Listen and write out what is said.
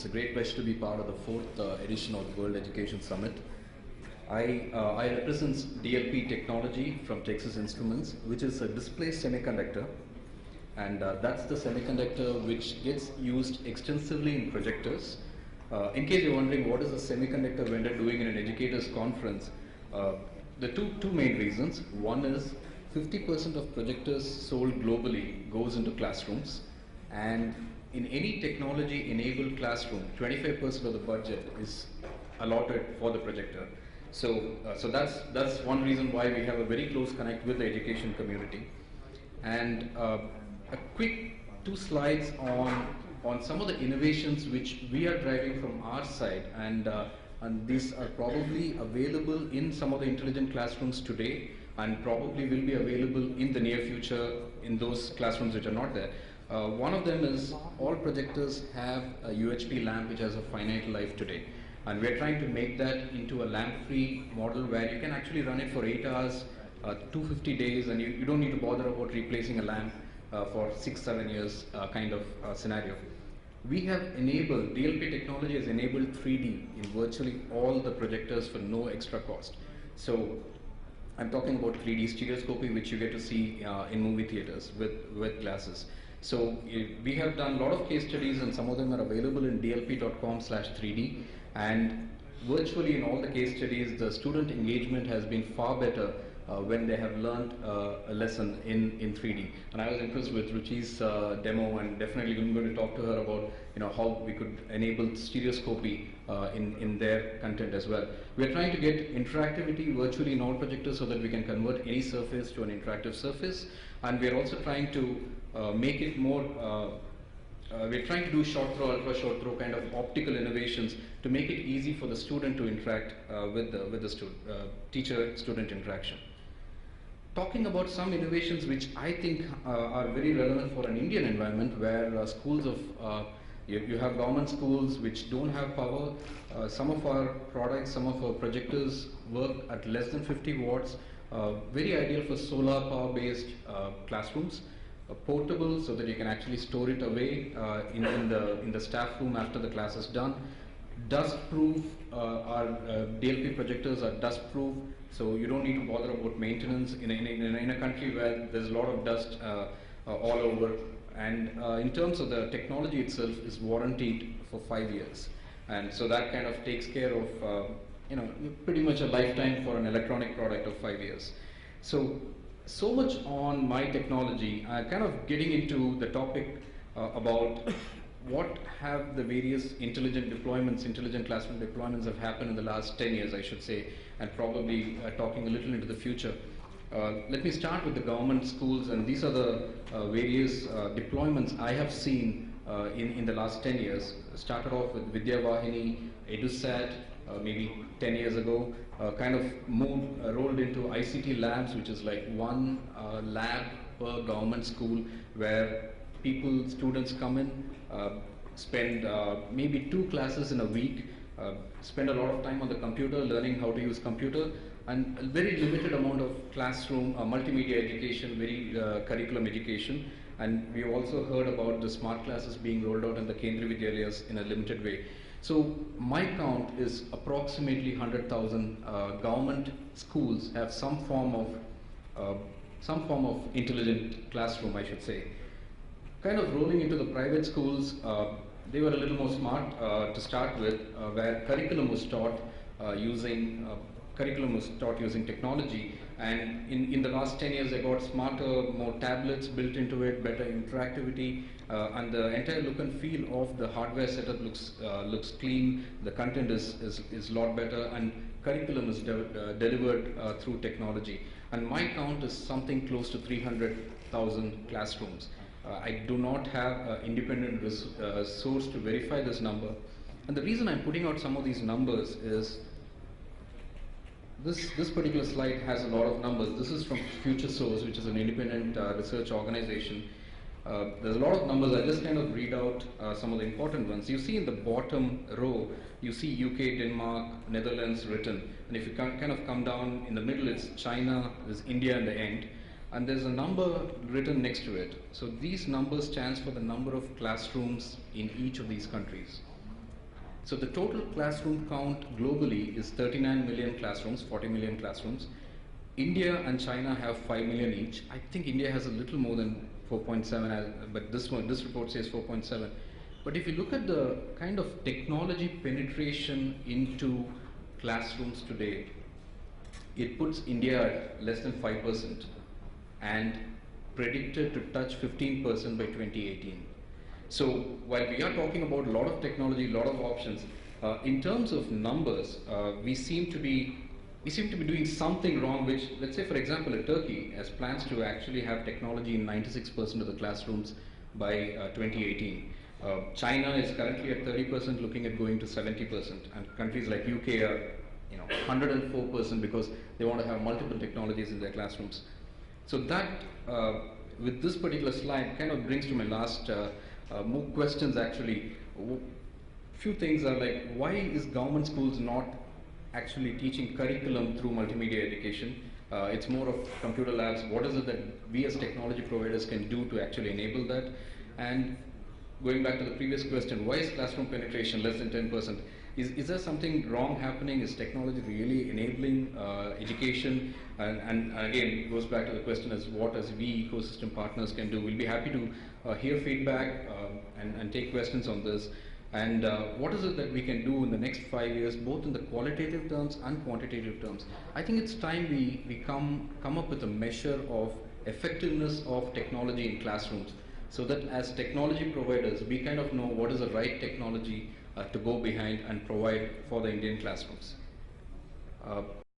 a great pleasure to be part of the fourth edition of the World Education Summit. I represent DLP Technology from Texas Instruments, which is a display semiconductor, and that's the semiconductor which gets used extensively in projectors. In case you're wondering what is a semiconductor vendor doing in an educators conference, the two main reasons. One is 50% of projectors sold globally goes into classrooms, and in any technology enabled classroom, 25% of the budget is allotted for the projector. So that's one reason why we have a very close connect with the education community. And a quick 2 slides on some of the innovations which we are driving from our side, and these are probably available in some of the intelligent classrooms today, and probably will be available in the near future in those classrooms which are not there. One of them is all projectors have a UHP lamp which has a finite life today, and we're trying to make that into a lamp-free model where you can actually run it for 8 hours, 250 days, and you don't need to bother about replacing a lamp for 6-7 years kind of scenario. We have enabled, DLP technology has enabled 3D in virtually all the projectors for no extra cost. So I'm talking about 3D stereoscopy, which you get to see in movie theaters with glasses. So we have done a lot of case studies, and some of them are available in dlp.com/3D, and virtually in all the case studies, the student engagement has been far better when they have learned a lesson in 3D. And I was impressed with Ruchi's demo, and definitely I'm going to talk to her about how we could enable stereoscopy in their content as well. We're trying to get interactivity virtually in all projectors so that we can convert any surface to an interactive surface, and we're also trying to make it more we're trying to do short throw, ultra short throw kind of optical innovations to make it easy for the student to interact with the teacher-student interaction. Talking about some innovations which I think are very relevant for an Indian environment where schools of, you have government schools which don't have power. Some of our products, some of our projectors work at less than 50 watts, very ideal for solar power based classrooms. Portable so that you can actually store it away in the staff room after the class is done. Dust proof, our DLP projectors are dust proof, so you don't need to bother about maintenance in a country where there's a lot of dust all over. And in terms of the technology itself is warranted for 5 years, and so that kind of takes care of pretty much a lifetime for an electronic product of 5 years. So much on my technology. Kind of getting into the topic about what have the various intelligent deployments, intelligent classroom deployments have happened in the last 10 years, I should say, and probably talking a little into the future. Let me start with the government schools, and these are the various deployments I have seen in the last 10 years. Started off with Vidya Vahini, EduSat, maybe 10 years ago, kind of rolled into ICT labs, which is like one lab per government school where students come in, spend maybe 2 classes in a week, spend a lot of time on the computer learning how to use computer, and a very limited amount of classroom multimedia education, very curriculum education. And we also heard about the smart classes being rolled out in the Kendriya Vidyalayas in a limited way. So my count is approximately 100,000 government schools have some form of intelligent classroom, I should say. Kind of rolling into the private schools, they were a little more smart to start with, where curriculum was taught using technology, and in the last 10 years they got smarter, more tablets built into it, better interactivity, and the entire look and feel of the hardware setup looks clean, the content is a lot better, and curriculum is delivered through technology. And my count is something close to 300,000 classrooms. I do not have an independent source to verify this number, and the reason I'm putting out some of these numbers is this particular slide has a lot of numbers. This is from FutureSource, which is an independent research organization. There's a lot of numbers. I just kind of read out some of the important ones. You see in the bottom row, you see UK, Denmark, Netherlands written, and if you kind of come down in the middle, it's China, there's India in the end, and there's a number written next to it. So these numbers stands for the number of classrooms in each of these countries. So the total classroom count globally is 39 million classrooms, 40 million classrooms. India and China have 5 million each. I think India has a little more than 4.7, but this report says 4.7. But if you look at the kind of technology penetration into classrooms today, it puts India at less than 5% and predicted to touch 15% by 2018. So while we are talking about a lot of technology, a lot of options, in terms of numbers, we seem to be doing something wrong, which, let's say for example, Turkey has plans to actually have technology in 96% of the classrooms by 2018. China is currently at 30%, looking at going to 70%, and countries like UK are 104% because they want to have multiple technologies in their classrooms. So that, with this particular slide, kind of brings to my last more questions actually. Few things are like, why is government schools not actually teaching curriculum through multimedia education? It's more of computer labs. What is it that we as technology providers can do to actually enable that? And going back to the previous question, why is classroom penetration less than 10%? Is there something wrong happening? Is technology really enabling education? And again, goes back to the question as what as we ecosystem partners can do. We'll be happy to hear feedback and take questions on this. And what is it that we can do in the next 5 years, both in the qualitative terms and quantitative terms? I think it's time we come up with a measure of effectiveness of technology in classrooms, so that as technology providers, we kind of know what is the right technology to go behind and provide for the Indian classrooms.